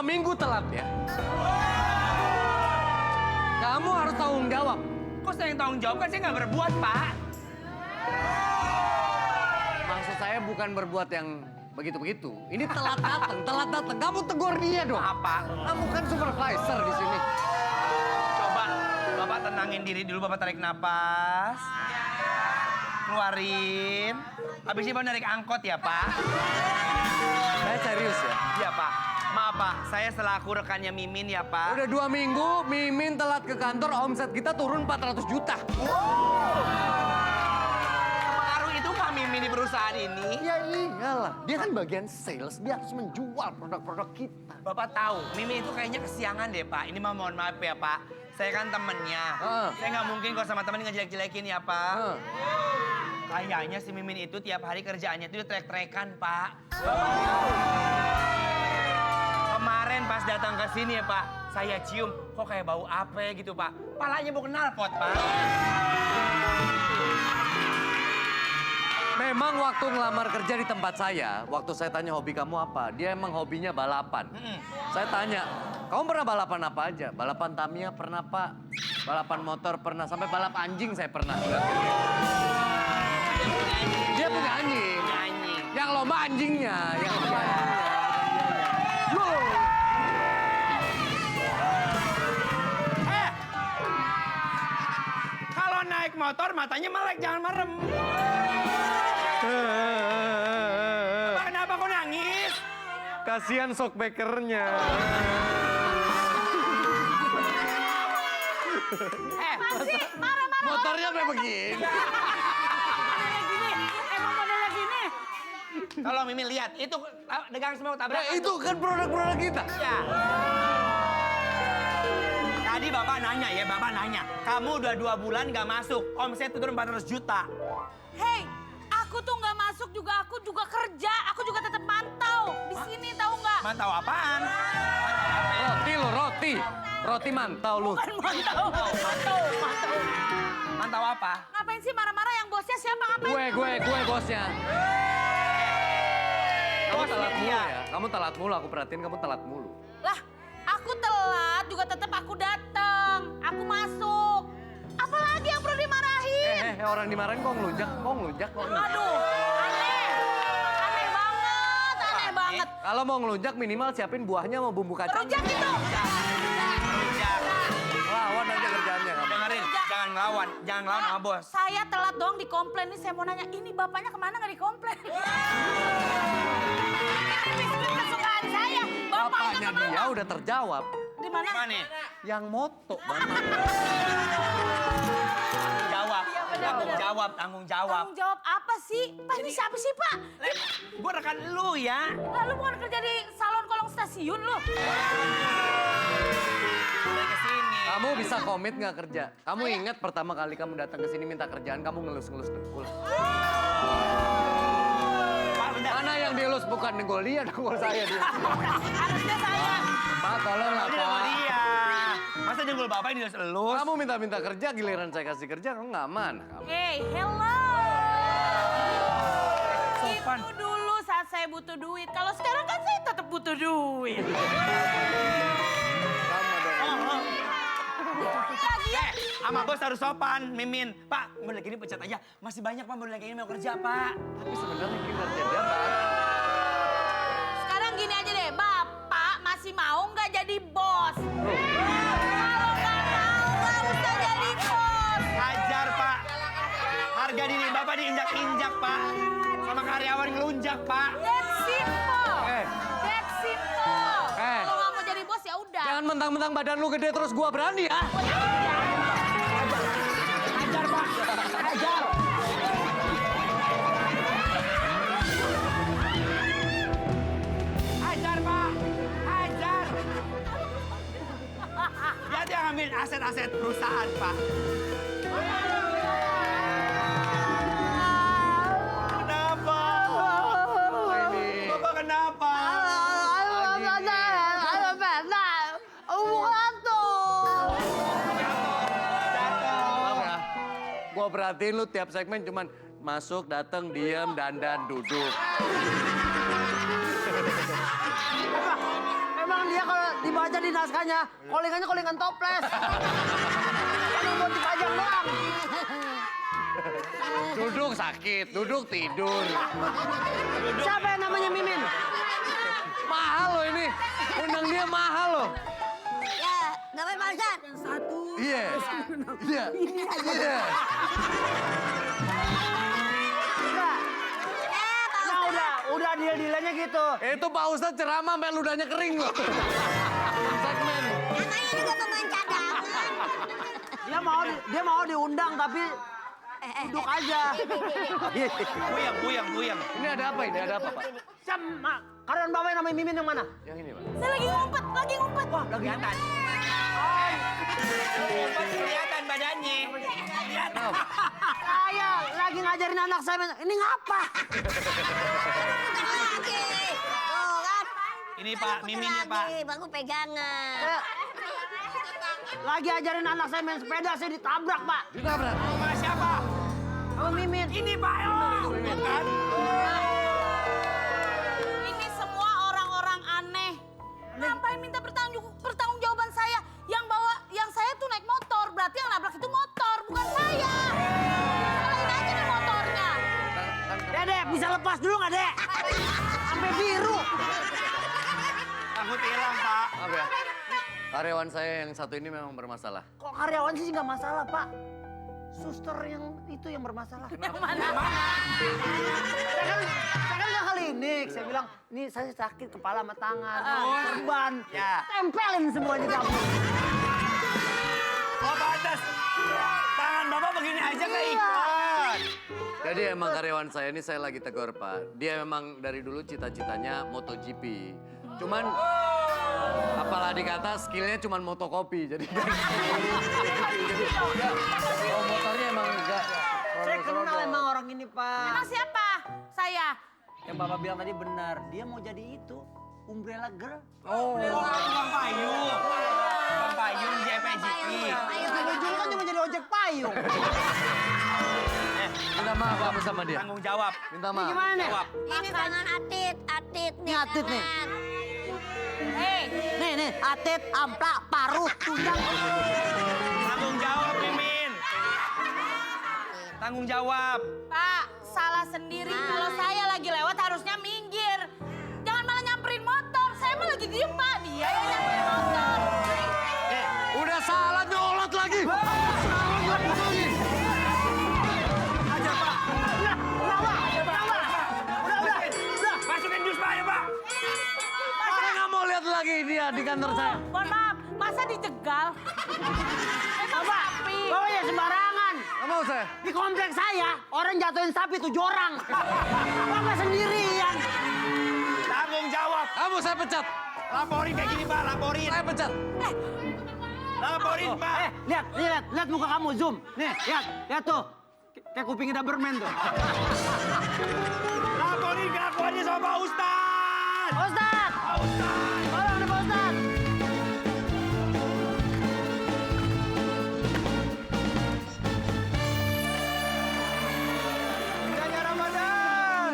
minggu telat ya. Kamu harus tanggung jawab. Kok saya yang tanggung jawab, kan saya nggak berbuat, Pak. Maksud saya bukan berbuat yang begitu-begitu. Ini telat datang, telat datang. Kamu tegur dia dong. Apa? Kamu kan supervisor di sini. Coba Bapak tenangin diri dulu, Bapak tarik napas. Keluarin. Habis ini Bapak narik angkot ya, Pak? Saya serius ya. Iya, Pak. Maaf, Pak. Saya selaku rekannya Mimin ya, Pak. Udah 2 minggu, Mimin telat ke kantor, omset kita turun 400 juta. Pengaruh itu Pak Mimin di perusahaan ini? Ya iyalah, dia kan bagian sales, dia harus menjual produk-produk kita. Bapak tahu, Mimin itu kayaknya kesiangan deh, Pak. Ini mah mohon maaf ya, Pak. Saya kan temennya. Saya nggak mungkin kalau sama temen ngejelek-jelekin ya, Pak. Kayaknya si Mimin itu tiap hari kerjaannya itu trek-trekan, Pak. Kemarin pas datang ke sini ya, Pak, saya cium kok kayak bau apa gitu, Pak. Palanya mau knalpot, Pak. Memang waktu ngelamar kerja di tempat saya, waktu saya tanya hobi kamu apa, dia emang hobinya balapan. Saya tanya, kamu pernah balapan apa aja? Balapan Tamiya pernah, Pak. Balapan motor pernah, sampai balap anjing saya pernah. Dia punya anjing. Yang lomba anjingnya, yang lomba anjingnya. Kalau naik motor matanya melek, jangan merem. Bapak kenapa kok nangis? Kasihan shockbreakernya. Masih marah-marah. Motornya kayak begini. Emang modelnya gini. Kalau Mimin lihat, itu dagang semua tabrakan. Itu kan produk-produk kita. Ya. Tadi Bapak nanya ya, Bapak nanya. Kamu udah 2 bulan gak masuk, omset turun 400 juta. Hei, aku tuh nggak masuk juga, aku juga kerja, aku juga tetap mantau di sini, tahu nggak? Mantau apaan? Roti lo, roti. Roti mantau lu. Bukan mantau, mantau. Mantau apa? Ngapain sih marah-marah, yang bosnya siapa? Ngapain? Gue bosnya. Kamu Bosnya telat mulu dia. ya. Kamu telat mulu, aku perhatiin kamu telat mulu. Lah, aku telat juga tetap aku datang, aku masuk. Apalagi yang perlu dimarahin? Orang dimarahin kok ngelunjak. Aduh, aneh banget. Kalau mau ngelunjak minimal siapin buahnya mau bumbu kacang. Rujak itu. Lawan aja kerjaannya kamu. Dengerin, jangan ngelawan sama bos. Saya telat dong dikomplain, nih saya mau nanya, ini bapaknya kemana nggak dikomplain? Ini biskuit kesukaan saya, Bapaknya kemana? dia udah terjawab. Di mana? Mana? Yang moto, Bang. Tanggung jawab. Tanggung jawab apa sih? Pak, ini siapa sih, Pak? Gue rekan lu ya. Lalu bukan kerja di salon kolong stasiun lu? Udah kesini. Kamu bisa komit nggak kerja? Kamu ingat pertama kali kamu datang ke sini minta kerjaan, kamu ngelus-ngelus dengkul. Pak, bener. Mana yang dielus bukan dengkul dia, dengkul saya dia. Harusnya saya. Pak, tolong lah, Ini sama Pak. dia. Masa jenggul bapak ini elus? Kamu minta-minta kerja, giliran saya kasih kerja, kamu nggak mana kamu. Hey, hello. Sopan. Itu dulu saat saya butuh duit. Kalau sekarang kan saya tetap butuh duit. Sama dong. Sama bos harus sopan, Mimin. Pak, model gini pecat aja. Masih banyak Pak model gini mau kerja, Pak. Tapi sebenarnya kinerja dia bagus. Sekarang gini aja deh, Bapak masih mau nggak jadi bos? Kalau nggak mau, nggak usah jadi bos. Hajar, Pak. Harga diri Bapak diinjak-injak, Pak. Sama karyawan ngelunjak, Pak. That's simple. Eh. That's simple. Eh. Kalau nggak mau jadi bos ya udah. Jangan mentang-mentang badan lu gede terus gua berani ya. Hajar, Pak. Hajar. Hajar, Pak. Hajar. Dia ngambil aset-aset perusahaan, Pak. Kenapa? Ini. Bapak kenapa? Maaf ya. Gua perhatiin lu tiap segmen cuman masuk, datang, diem, dandan, duduk. Memang dia kalau dibaca di naskahnya, callingannya callingan toples. Yang buat dipajang doang. Duduk sakit, duduk tidur. Siapa yang namanya Mimin? Mahal loh ini. Undang dia mahal loh. Ya, nggak apa-apa Pak Ustadz. Iya. Iya. Iya. Udah deal-dealannya gitu. Itu Pak Ustadz ceramah sampai ludahnya kering loh. Segmen. Namanya juga pemain cadangan. Dia mau diundang tapi duduk aja. Buyang. Ini ada apa ini? Ada apa Pak? Sama karyawan bapak yang namanya Mimin yang mana? Yang ini Pak. Saya lagi ngumpet. Wah, lagi Kelihatan. Kelihatan badannya. Kelihatan. saya lagi ngajarin anak saya. Ini ngapa? Lagi. Oh kan. Ini Pak, Miminnya Pak. Bangku pegangan. Lagi ajarin anak saya main sepeda, saya ditabrak, Pak. Ditabrak. Sama siapa? Sama Mimin. Ini Pak, oh. Bukan. Ini semua orang-orang aneh. Ngapain minta pertanggungjawaban saya? Yang saya tuh naik motor, berarti yang nabrak itu motor, bukan saya. Salahin aja nih motornya. Dek, bisa lepas dulu nggak, Dek? Sampai biru. Takut hilang Pak. Maaf ya. Karyawan saya yang satu ini memang bermasalah. Kok karyawan sih nggak masalah, Pak? Suster yang itu yang bermasalah. Yang mana? Saya kan nggak klinik. Saya bilang, nih saya sakit kepala sama tangan. Perban. Ya. Tempelin semuanya kamu. Oh pantas. Tangan Bapak begini aja keikat. Jadi emang karyawan saya ini saya lagi tegur Pak. Dia memang dari dulu cita-citanya MotoGP. Cuman apalah dikata skillnya cuman motokopi. Jadi oh, motornya emang enggak. Saya kenal emang orang ini, Pak. Emang siapa? Saya. Yang Bapak bilang tadi benar. Dia mau jadi itu. Umbrella Girl. Oh, Bang Payung. Bang Payung JPGP. Kalau dulu kan cuma jadi ojek payung. Minta maaf kamu sama dia. Tanggung jawab. Minta Ini maaf. gimana nih? Jawab. Ini tangan Atit Ini Atit nih. Hei, Nih, atit, amplak, paruh, tunjang. Tanggung jawab Mimin. Tanggung jawab. Pak, salah sendiri. Kalau saya lagi lewat harusnya minggir. Jangan malah nyamperin motor. Saya mah lagi diem, Pak. Dia yang nyamperin motor. Udah salah nyolot lagi. Salah lagi. Ajar Pak. Udah. Masukin jus Pak ya Pak. Saya nggak mau lihat lagi dia di kantor saya. Mohon maaf, masa dijegal? Emang sapi. Oh ya sembarangan. Nggak mau saya. Di kompleks saya, orang jatuhin sapi 7 orang. Bapak sendirian. Tanggung jawab. Kamu saya pecat. Laporin kayak gini Pak, laporin. Saya pecat. Laporin Pak. Lihat muka kamu, zoom. Nih, lihat tuh. Kayak kupingnya Doberman tuh. Laporin kelakuannya sama Pak Ustadz. Ustaz! Pak Ustadz. Tolong nih Pak Ustaz! Indahnya Ramadan.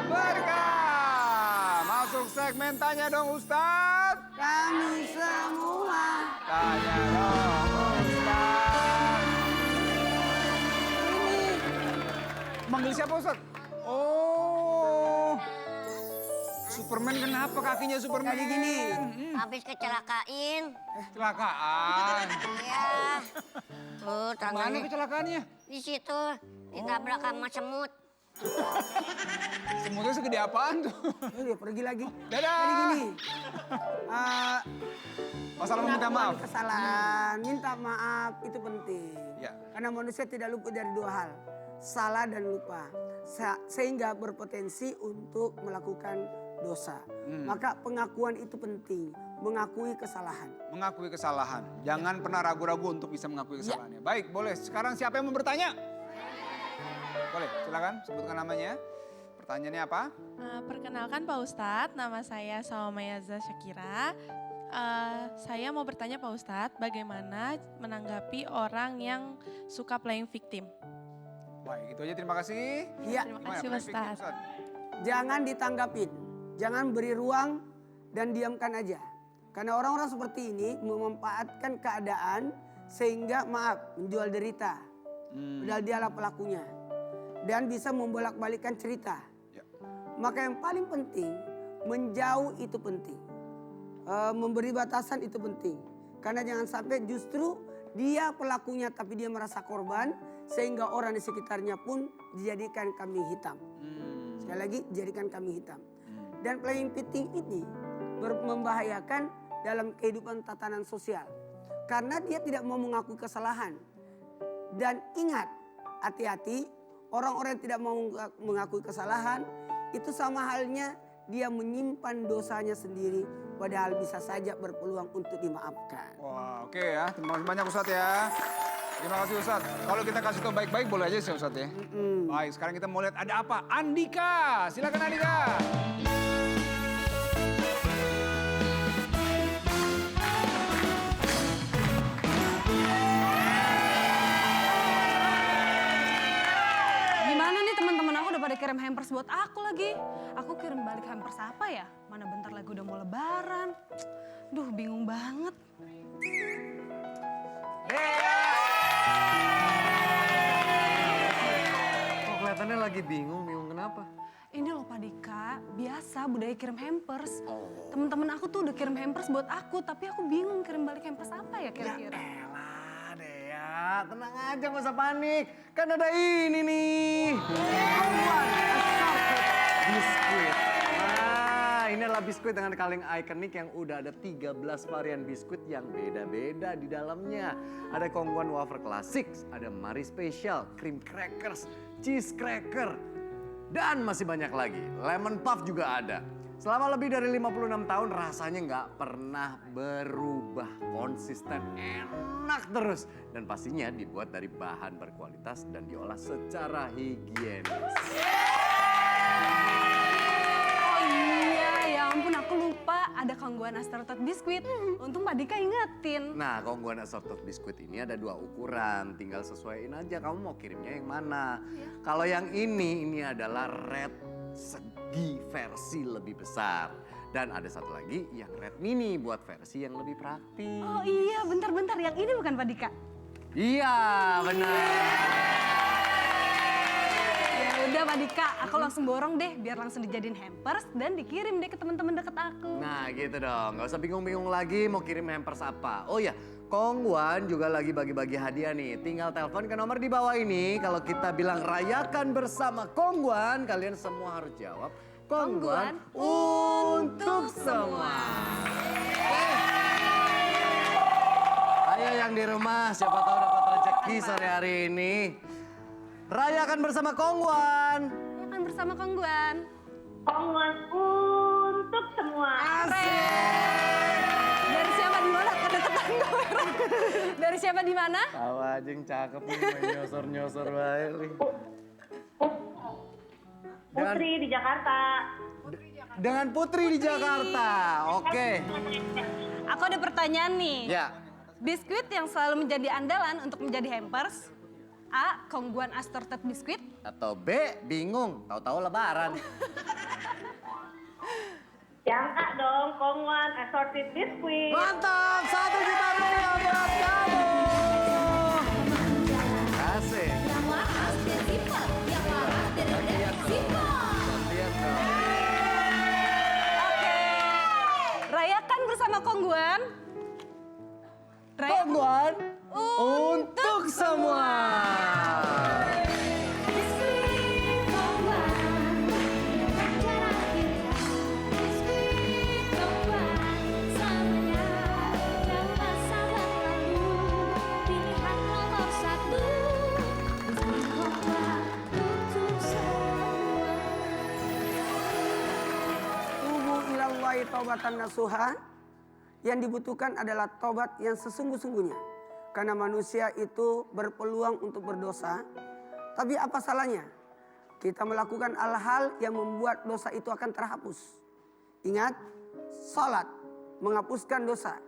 Berkah. Masuk segmen Tanya Dong Ustadz. Kami semua. Tanya Dong Ustadz. Manggil siapa Ustadz? Oh. Superman kenapa kakinya Superman? Kayak gini. Habis kecelakain. Kecelakaan. Iya. Tuh, Mana tangannya kecelakaannya? di situ. Ditabrak sama semut. Semutnya segede apaan tuh? Udah pergi lagi. Dadah. Jadi gini. Masalah meminta maaf. Kesalahan, minta maaf itu penting. Ya. Karena manusia tidak luput dari 2 hal. Salah dan lupa. Sehingga berpotensi untuk melakukan dosa. Maka pengakuan itu penting. Mengakui kesalahan. Mengakui kesalahan. Jangan pernah ragu-ragu untuk bisa mengakui kesalahannya. Baik, boleh. Sekarang siapa yang mau bertanya? Boleh, silakan sebutkan namanya. Pertanyaannya apa? Perkenalkan Pak Ustadz, nama saya Salmayaza Syakira. Saya mau bertanya Pak Ustadz, bagaimana menanggapi orang yang suka playing victim? Baik, itu aja. Terima kasih. Iya, Terima Gimana, kasih playing victim, Ustadz. Ustadz? jangan ditanggapin. Jangan beri ruang dan diamkan aja. Karena orang-orang seperti ini memanfaatkan keadaan sehingga menjual derita. Padahal dialah pelakunya. Dan bisa membolak-balikkan cerita. Maka yang paling penting, menjauh itu penting. Memberi batasan itu penting. Karena jangan sampai justru dia pelakunya tapi dia merasa korban. Sehingga orang di sekitarnya pun dijadikan kambing hitam. Sekali lagi, dijadikan kambing hitam. Dan playing victim ini membahayakan dalam kehidupan tatanan sosial. Karena dia tidak mau mengakui kesalahan. Dan ingat, hati-hati, orang-orang yang tidak mau mengakui kesalahan, itu sama halnya dia menyimpan dosanya sendiri, padahal bisa saja berpeluang untuk dimaafkan. Wah, oke ya. Terima kasih banyak Ustadz ya. Terima kasih Ustadz. Kalau kita kasih tau baik-baik boleh aja sih Ustadz ya. Baik, sekarang kita mau lihat ada apa. Andika, silakan Andika. Gimana nih teman-teman aku udah pada kirim hampers buat aku lagi. Aku kirim balik hampers apa ya? Mana bentar lagi udah mau lebaran. Duh, bingung banget. Kok kelihatannya lagi bingung kenapa? Ini loh Pak Dika, biasa budaya kirim hampers. Temen-temen aku tuh udah kirim hampers buat aku, tapi aku bingung kirim balik hampers apa ya kira-kira. Ya elah Dea, tenang aja gak usah panik. Kan ada ini nih. Biskuit. Nah, ini adalah biskuit dengan kaleng ikonik yang udah ada 13 varian biskuit yang beda-beda di dalamnya. Ada Kongguan wafer klasik, ada Marie Special, cream crackers, cheese cracker, dan masih banyak lagi. Lemon puff juga ada. Selama lebih dari 56 tahun rasanya nggak pernah berubah. Konsisten, enak terus. Dan pastinya dibuat dari bahan berkualitas dan diolah secara higienis. Oh iya, ya ampun aku lupa ada Kongguan assorted biskuit. Untung Pak Dika ingetin. Nah, Kongguan assorted biskuit ini ada 2 ukuran. Tinggal sesuaiin aja kamu mau kirimnya yang mana. Kalau yang ini adalah red segi versi lebih besar. Dan ada satu lagi yang red mini buat versi yang lebih praktis. Oh iya, bentar-bentar. Yang ini bukan Pak Dika? Iya, benar. Ya udah Pak Dika, aku langsung borong deh biar langsung dijadiin hampers dan dikirim deh ke teman-teman deket aku. Nah gitu dong, gak usah bingung-bingung lagi mau kirim hampers apa. Oh ya, Kongguan juga lagi bagi-bagi hadiah nih. Tinggal telepon ke nomor di bawah ini. Kalau kita bilang rayakan bersama Kongguan, kalian semua harus jawab Kongguan untuk semua. Ayo yang di rumah, siapa tahu dapat rezeki sore hari ini. Rayakan bersama Kongguan. Rayakan bersama Kongguan. Kongguan untuk semua. Dari siapa di mana? Kedeketan kamera. Dari siapa di mana? Tahu aja yang cakep nih, nyosor-nyosor bae nih. Putri di Jakarta. Dengan Putri di Jakarta. Oke. Aku ada pertanyaan nih. Ya. Biskuit yang selalu menjadi andalan untuk menjadi hampers. A. Kongguan assorted biskuit. Atau B, bingung, tahu-tahu lebaran. Yang A dong, Kongguan assorted biskuit. Mantap, 1 juta rupiah buat kamu. Asik. Yang waras dan simpel, yang waras dan simpel. Lihat dong. Oke. Rayakan bersama Kongguan. Kongguan untuk semua. Biskuit Kongguan, cara kita. Biskuit Kongguan, selamanya jauh masa berlalu. Pilihan nomor 1, Biskuit Kongguan untuk semua. Tubu ilallahi taubatan nasuha. Yang dibutuhkan adalah tobat yang sesungguh-sungguhnya. Karena manusia itu berpeluang untuk berdosa. Tapi apa salahnya? Kita melakukan hal-hal yang membuat dosa itu akan terhapus. Ingat, sholat menghapuskan dosa.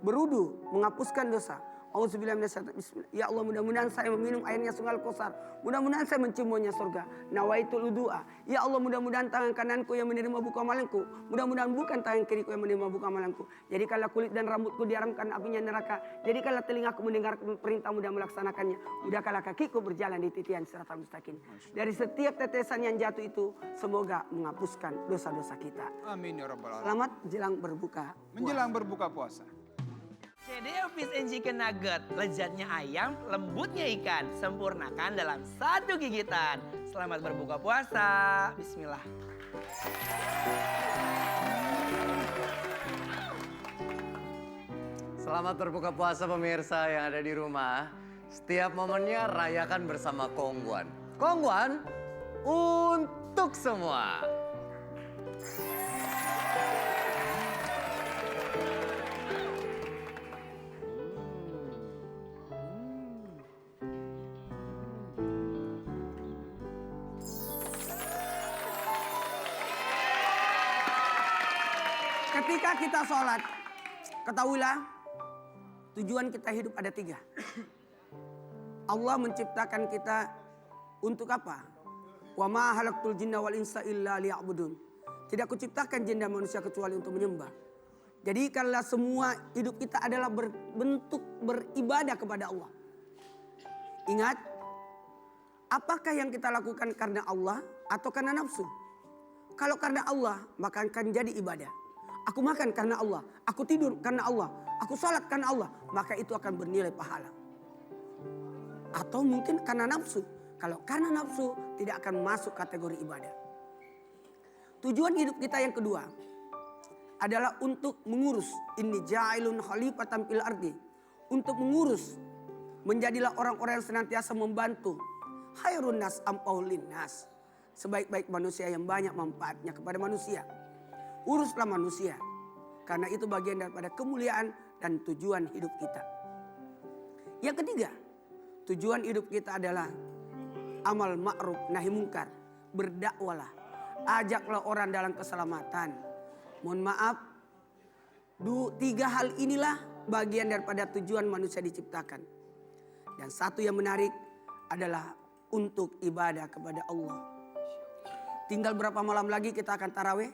Berudu menghapuskan dosa. Auzubillahi minasyaitonir rajim. Ya Allah, mudah-mudahan saya meminum airnya Sungai Al-Kausar. Mudah-mudahan saya mencium baunya surga. Nawaitul wudu'a. Ya Allah, mudah-mudahan tangan kananku yang menerima buku amalanku. Mudah-mudahan bukan tangan kiriku yang menerima buku amalanku. Jadikanlah kulit dan rambutku diharamkan apinya neraka. Jadikanlah telingaku mendengar perintahmu dan melaksanakannya. Mudahkanlah kakiku berjalan di titian siratal mustaqim. Dari setiap tetesan yang jatuh itu, semoga menghapuskan dosa-dosa kita. Amin ya rabbal alamin. Selamat jelang berbuka. Menjelang berbuka puasa. CDO Fish and Chicken Nugget, lezatnya ayam, lembutnya ikan, sempurnakan dalam satu gigitan. Selamat berbuka puasa. Bismillah. Selamat berbuka puasa pemirsa yang ada di rumah. Setiap momennya rayakan bersama Kongguan. Kongguan untuk semua. Ketika kita sholat, ketahuilah tujuan kita hidup ada 3. Allah menciptakan kita untuk apa? Wa ma halaqtul jinna wal insa illa liya'budun. Tidak kuciptakan jin dan manusia kecuali untuk menyembah. Jadi kalau semua hidup kita adalah berbentuk beribadah kepada Allah. Ingat, apakah yang kita lakukan karena Allah atau karena nafsu? Kalau karena Allah, maka akan jadi ibadah. Aku makan karena Allah, aku tidur karena Allah, aku sholat karena Allah, maka itu akan bernilai pahala. Atau mungkin karena nafsu. Kalau karena nafsu, tidak akan masuk kategori ibadah. Tujuan hidup kita yang kedua adalah untuk mengurus. Inni ja'ilun khalifatan fil ardi. Untuk mengurus, menjadilah orang-orang yang senantiasa membantu. Khairun nas ampaullin nas. Sebaik-baik manusia yang banyak manfaatnya kepada manusia. Uruslah manusia. Karena itu bagian daripada kemuliaan dan tujuan hidup kita. Yang ketiga, tujuan hidup kita adalah amal ma'ruf nahi mungkar. Berdakwalah. Ajaklah orang dalam keselamatan. Mohon maaf, 3 hal inilah bagian daripada tujuan manusia diciptakan. Dan satu yang menarik adalah untuk ibadah kepada Allah. Tinggal berapa malam lagi kita akan tarawih.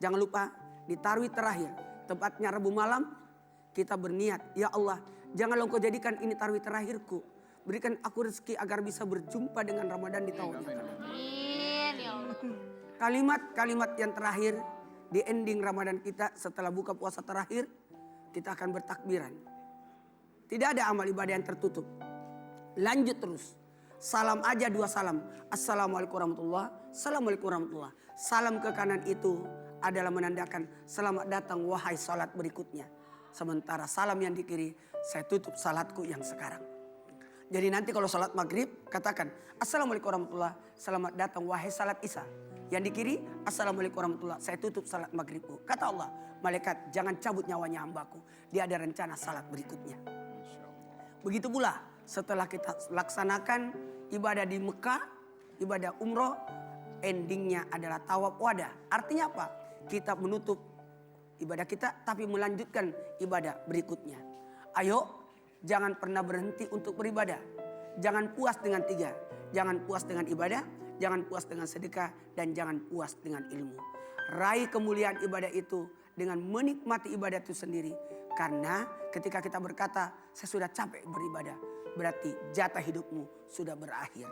Jangan lupa di tarawih terakhir, tepatnya Rabu malam, kita berniat, ya Allah, janganlah Engkau jadikan ini tarawih terakhirku. Berikan aku rezeki agar bisa berjumpa dengan Ramadan di tahun yang akan datang. Amin, ya Allah. Kalimat-kalimat yang terakhir di ending Ramadan kita setelah buka puasa terakhir, kita akan bertakbiran. Tidak ada amal ibadah yang tertutup. Lanjut terus. Salam aja 2 salam. Assalamualaikum warahmatullahi wabarakatuh. Assalamualaikum warahmatullahi wabarakatuh. Salam ke kanan itu adalah menandakan selamat datang wahai salat berikutnya. Sementara salam yang di kiri, saya tutup salatku yang sekarang. Jadi nanti kalau salat maghrib katakan Assalamualaikum warahmatullahi wabarakatuh. Selamat datang wahai salat isya. Yang di kiri Assalamualaikum warahmatullahi wabarakatuh. Saya tutup salat maghribku. Kata Allah, malaikat jangan cabut nyawanya hambaku. Dia ada rencana salat berikutnya. Begitu pula setelah kita laksanakan ibadah di Mekah, ibadah umroh, endingnya adalah tawaf wadah. Artinya apa? Kita menutup ibadah kita tapi melanjutkan ibadah berikutnya. Ayo, jangan pernah berhenti untuk beribadah. Jangan puas dengan 3. Jangan puas dengan ibadah, jangan puas dengan sedekah, dan jangan puas dengan ilmu. Raih kemuliaan ibadah itu dengan menikmati ibadah itu sendiri. Karena ketika kita berkata, saya sudah capek beribadah, berarti jatah hidupmu sudah berakhir.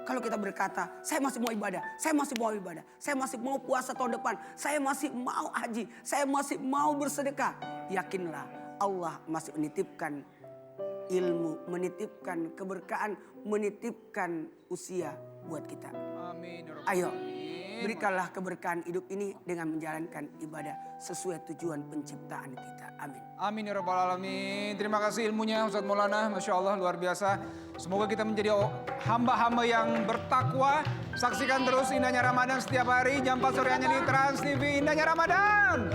Kalau kita berkata, saya masih mau ibadah, saya masih mau ibadah, saya masih mau puasa tahun depan, saya masih mau haji, saya masih mau bersedekah. Yakinlah Allah masih menitipkan ilmu, menitipkan keberkahan, menitipkan usia buat kita. Amin. Ayo, berikanlah keberkahan hidup ini dengan menjalankan ibadah sesuai tujuan penciptaan kita. Amin. Amin ya rabbal alamin. Terima kasih ilmunya Ustadz Maulana. Masya Allah luar biasa. Semoga kita menjadi hamba-hamba yang bertakwa. Saksikan terus indahnya Ramadan setiap hari. Jam 4 sore hanya di Trans TV. Indahnya Ramadan.